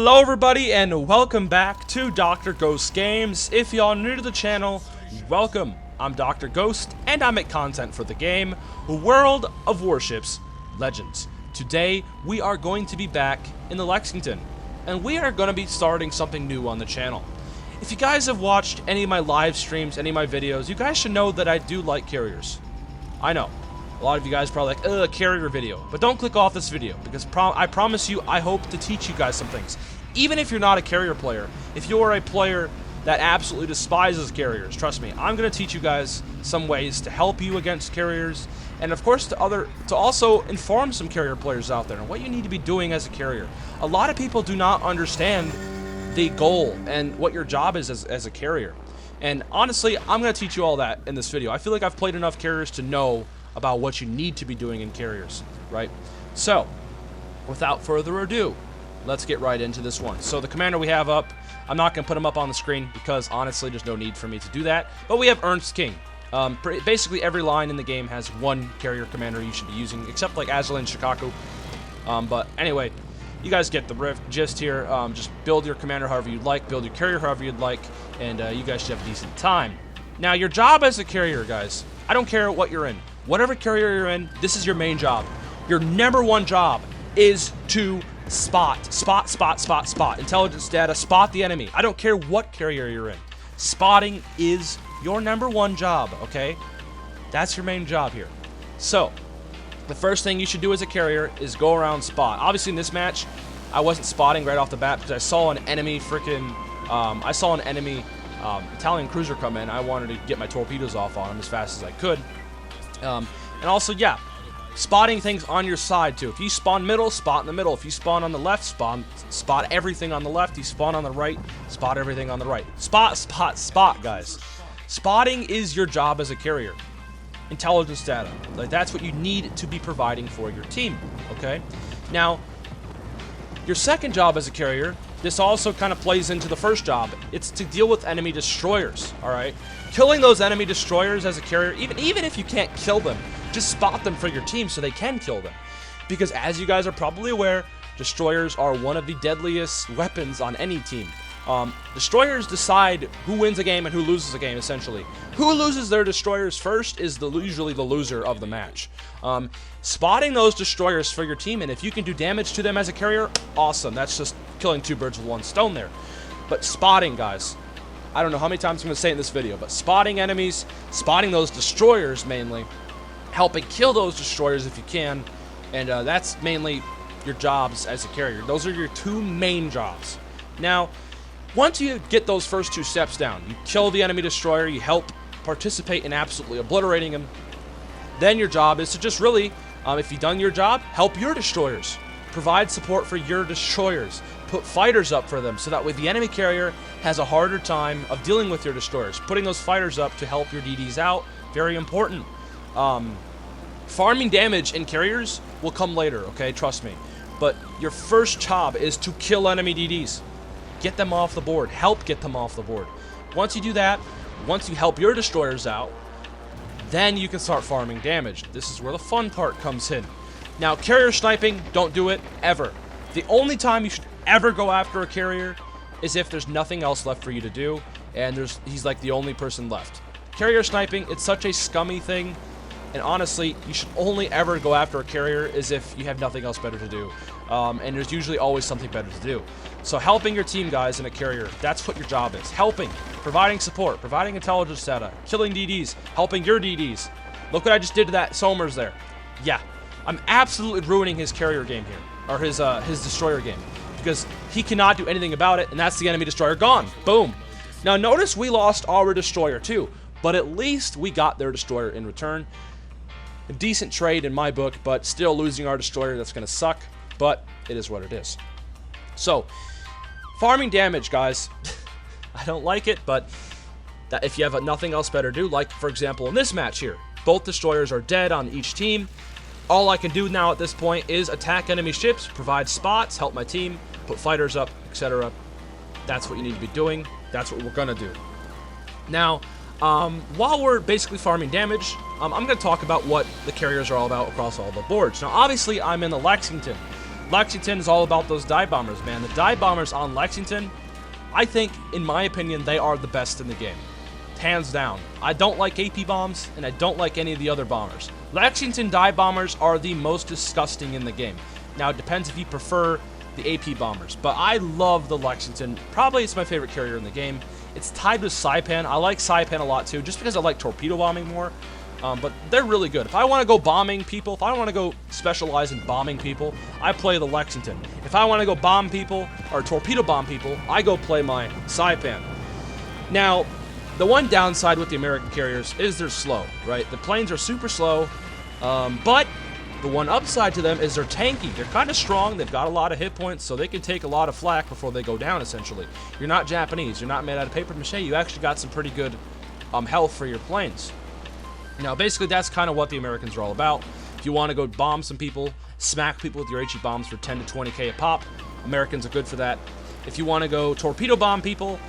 Hello everybody and welcome back to Dr. Ghost Games. If y'all new to the channel, welcome. I'm Dr. Ghost and I make content for the game World of Warships Legends. Today we are going to be back in the Lexington and we are going to be starting something new on the channel. If you guys have watched any of my live streams, any of my videos, you guys should know that I do like carriers. I know. A lot of you guys are probably like, ugh, a carrier video. But don't click off this video, because I promise you, I hope to teach you guys some things. Even if you're not a carrier player, if you're a player that absolutely despises carriers, trust me, I'm going to teach you guys some ways to help you against carriers, and of course to also inform some carrier players out there on what you need to be doing as a carrier. A lot of people do not understand the goal and what your job is as a carrier. And honestly, I'm going to teach you all that in this video. I feel like I've played enough carriers to know about what you need to be doing in carriers, right? So, without further ado, let's get right into this one. So the commander we have up, I'm not going to put him up on the screen because honestly there's no need for me to do that, but we have Ernst King. Basically every line in the game has one carrier commander you should be using, except like Azul and Shikaku. But anyway, you guys get the gist here. Just build your commander however you'd like, build your carrier however you'd like, and you guys should have a decent time. Now your job as a carrier, guys, I don't care what you're in. Whatever carrier you're in, this is your main job. Your number one job is to spot. Intelligence data, spot the enemy. I don't care what carrier you're in. Spotting is your number one job, okay? That's your main job here. So, the first thing you should do as a carrier is go around spot. Obviously in this match, I wasn't spotting right off the bat because I saw an enemy Italian cruiser come in. I wanted to get my torpedoes off on him as fast as I could. And also, yeah, spotting things on your side, too. If you spawn middle, spot in the middle. If you spawn on the left, spot everything on the left. You spawn on the right, spot everything on the right. Spot, guys. Spotting is your job as a carrier. Intelligence data. Like, that's what you need to be providing for your team, okay? Now, your second job as a carrier, this also kind of plays into the first job. It's to deal with enemy destroyers, all right? Killing those enemy destroyers as a carrier, even if you can't kill them, just spot them for your team so they can kill them. Because as you guys are probably aware, destroyers are one of the deadliest weapons on any team. Destroyers decide who wins a game and who loses a game, essentially. Who loses their destroyers first is usually the loser of the match. Spotting those destroyers for your team, and if you can do damage to them as a carrier, awesome. That's just killing two birds with one stone there. But spotting, guys, I don't know how many times I'm going to say it in this video, but spotting enemies, spotting those destroyers mainly, helping kill those destroyers if you can, and that's mainly your jobs as a carrier. Those are your two main jobs. Now, once you get those first two steps down, you kill the enemy destroyer, you help participate in absolutely obliterating him, then your job is to just really, if you've done your job, help your destroyers. Provide support for your destroyers. Put fighters up for them so that way the enemy carrier has a harder time of dealing with your destroyers. Putting those fighters up to help your DDs out, very important. Farming damage in carriers will come later, okay? Trust me. But your first job is to kill enemy DDs. Get them off the board. Help get them off the board. Once you do that, once you help your destroyers out, then you can start farming damage. This is where the fun part comes in. Now, carrier sniping, don't do it ever. The only time you should ever go after a carrier is if there's nothing else left for you to do, and he's like the only person left. Carrier sniping, it's such a scummy thing, and honestly, you should only ever go after a carrier is if you have nothing else better to do. And there's usually always something better to do. So helping your team, guys, in a carrier, that's what your job is. Helping, providing support, providing intelligence data, killing DDs, helping your DDs. Look what I just did to that Somers there. Yeah, I'm absolutely ruining his carrier game here, or his destroyer game, because he cannot do anything about it, and that's the enemy destroyer gone. Boom. Now notice we lost our destroyer too, but at least we got their destroyer in return. A decent trade in my book, but still losing our destroyer, that's going to suck, but it is what it is. So, farming damage, guys. I don't like it, but that if you have nothing else better to do, like, for example, in this match here, both destroyers are dead on each team. All I can do now at this point is attack enemy ships, provide spots, help my team, put fighters up, etc. That's what you need to be doing. That's what we're going to do. Now, while we're basically farming damage, I'm going to talk about what the carriers are all about across all the boards. Now, obviously, I'm in the Lexington. Lexington is all about those dive bombers, man. The dive bombers on Lexington, I think, in my opinion, they are the best in the game. Hands down. I don't like AP bombs, and I don't like any of the other bombers. Lexington dive bombers are the most disgusting in the game. Now, it depends if you prefer the AP bombers, but I love the Lexington. Probably it's my favorite carrier in the game. It's tied with Saipan. I like Saipan a lot too, just because I like torpedo bombing more. But they're really good. If I want to go bombing people, if I want to go specialize in bombing people, I play the Lexington. If I want to go bomb people, or torpedo bomb people, I go play my Saipan. Now, the one downside with the American carriers is they're slow, right? The planes are super slow, but the one upside to them is they're tanky. They're kind of strong. They've got a lot of hit points, so they can take a lot of flak before they go down, essentially. You're not Japanese. You're not made out of paper mache. You actually got some pretty good health for your planes. Now, basically, that's kind of what the Americans are all about. If you want to go bomb some people, smack people with your HE bombs for 10 to 20k a pop, Americans are good for that. If you want to go torpedo bomb people,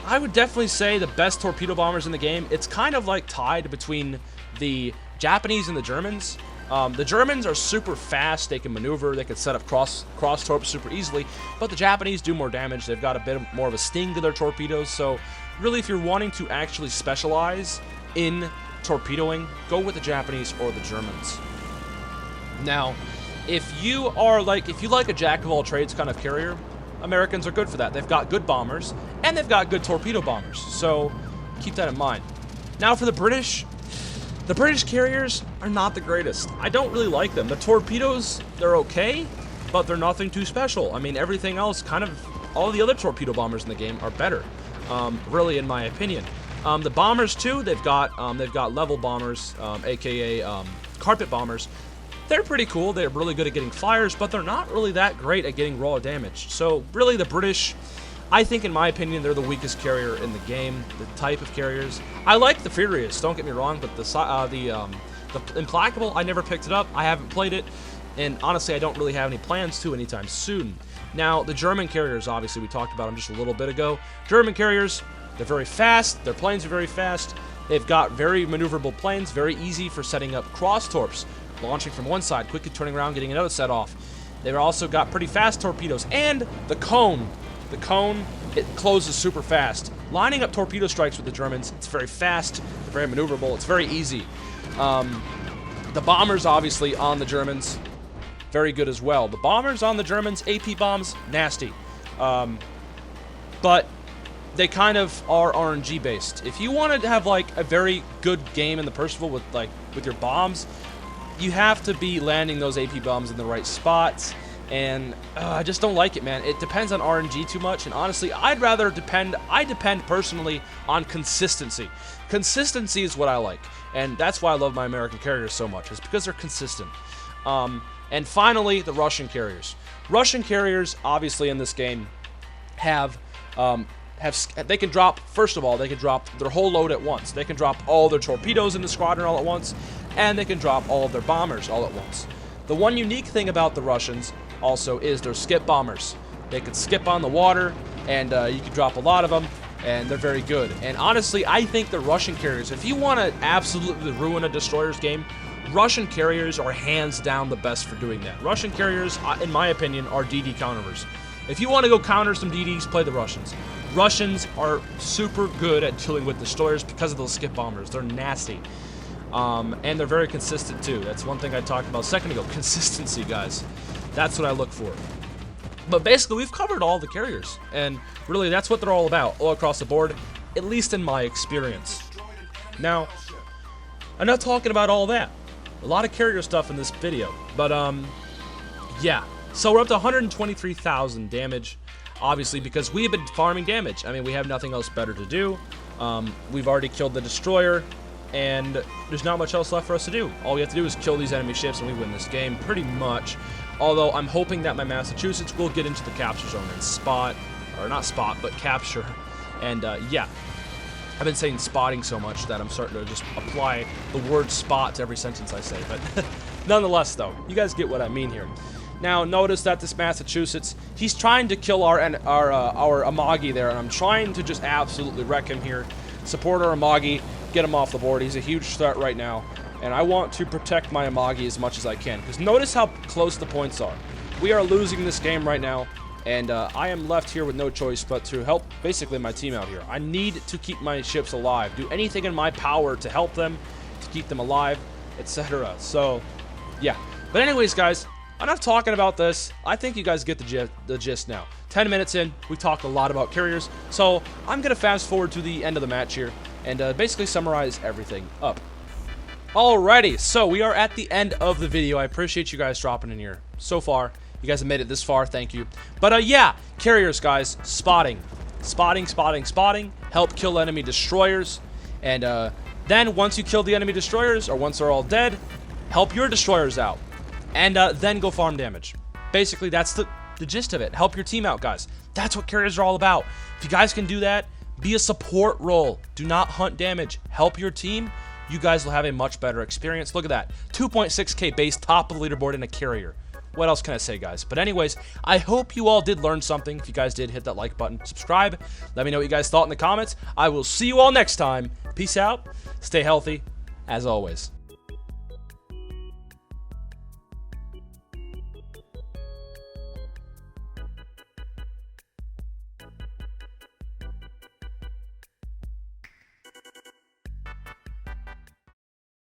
I would definitely say the best torpedo bombers in the game, it's kind of like tied between the Japanese and the Germans. The Germans are super fast, they can maneuver, they can set up cross torps super easily, but the Japanese do more damage, they've got a bit more of a sting to their torpedoes, so really if you're wanting to actually specialize in torpedoing, go with the Japanese or the Germans. Now, if you like a jack-of-all-trades kind of carrier, Americans are good for that. They've got good bombers, and they've got good torpedo bombers, so keep that in mind. Now for the British carriers are not the greatest. I don't really like them. The torpedoes, they're okay, but they're nothing too special. I mean, everything else, all the other torpedo bombers in the game are better, really, in my opinion. The bombers, too, they've got level bombers, aka carpet bombers. They're pretty cool. They're really good at getting flyers, but they're not really that great at getting raw damage. So, really, the British, I think, in my opinion, they're the weakest carrier in the game, the type of carriers. I like the Furious, don't get me wrong, but the Implacable, I never picked it up. I haven't played it, and honestly, I don't really have any plans to anytime soon. Now, the German carriers, obviously, we talked about them just a little bit ago. German carriers, they're very fast. Their planes are very fast. They've got very maneuverable planes, very easy for setting up cross torps, launching from one side, quickly turning around, getting another set off. They've also got pretty fast torpedoes, and the cone. The cone, it closes super fast. Lining up torpedo strikes with the Germans, it's very fast, very maneuverable, it's very easy. The bombers, obviously, on the Germans, very good as well. The bombers on the Germans, AP bombs, nasty. But they kind of are RNG based. If you wanted to have like a very good game in the Percival with your bombs, you have to be landing those AP bombs in the right spots. And I just don't like it, man. It depends on RNG too much, and honestly, I depend personally on consistency. Consistency is what I like, and that's why I love my American carriers so much, is because they're consistent. And finally, the Russian carriers. Russian carriers, obviously, in this game, they can drop, first of all, they can drop their whole load at once. They can drop all their torpedoes in the squadron all at once, and they can drop all of their bombers all at once. The one unique thing about the Russians also is their skip bombers. They can skip on the water, and you can drop a lot of them, and they're very good. And honestly, I think the Russian carriers, if you want to absolutely ruin a destroyer's game, Russian carriers are hands down the best for doing that. Russian carriers, in my opinion, are DD counterers. If you want to go counter some DDs, play the Russians. Russians are super good at dealing with destroyers because of those skip bombers. They're nasty. And they're very consistent too. That's one thing I talked about a second ago. Consistency, guys. That's what I look for. But basically, we've covered all the carriers. And really, that's what they're all about, all across the board, at least in my experience. Now, I'm not talking about all that. A lot of carrier stuff in this video. But, yeah. So we're up to 123,000 damage, obviously, because we have been farming damage. I mean, we have nothing else better to do. We've already killed the destroyer, and there's not much else left for us to do. All we have to do is kill these enemy ships, and we win this game, pretty much. Although, I'm hoping that my Massachusetts will get into the capture zone and spot, or not spot, but capture. And, yeah. I've been saying spotting so much that I'm starting to just apply the word spot to every sentence I say. But nonetheless, though, you guys get what I mean here. Now, notice that this Massachusetts, he's trying to kill our Amagi there, and I'm trying to just absolutely wreck him here. Support our Amagi, get him off the board. He's a huge threat right now, and I want to protect my Amagi as much as I can, because notice how close the points are. we are losing this game right now, and I am left here with no choice but to help basically my team out here. I need to keep my ships alive, do anything in my power to help them, to keep them alive, etc. So, yeah. But anyways, guys, enough talking about this. I think you guys get the gist now. 10 minutes in, we talked a lot about carriers, so I'm going to fast forward to the end of the match here and basically summarize everything up. Alrighty, so we are at the end of the video. I appreciate you guys dropping in here so far. You guys have made it this far, thank you. But yeah, carriers, guys, spotting. Spotting. Help kill enemy destroyers. And then once you kill the enemy destroyers, or once they're all dead, help your destroyers out. And then go farm damage. Basically, that's the gist of it. Help your team out, guys. That's what carriers are all about. If you guys can do that, be a support role. Do not hunt damage. Help your team. You guys will have a much better experience. Look at that. 2.6k base, top of the leaderboard in a carrier. What else can I say, guys? But anyways, I hope you all did learn something. If you guys did, hit that like button, subscribe. Let me know what you guys thought in the comments. I will see you all next time. Peace out. Stay healthy, as always.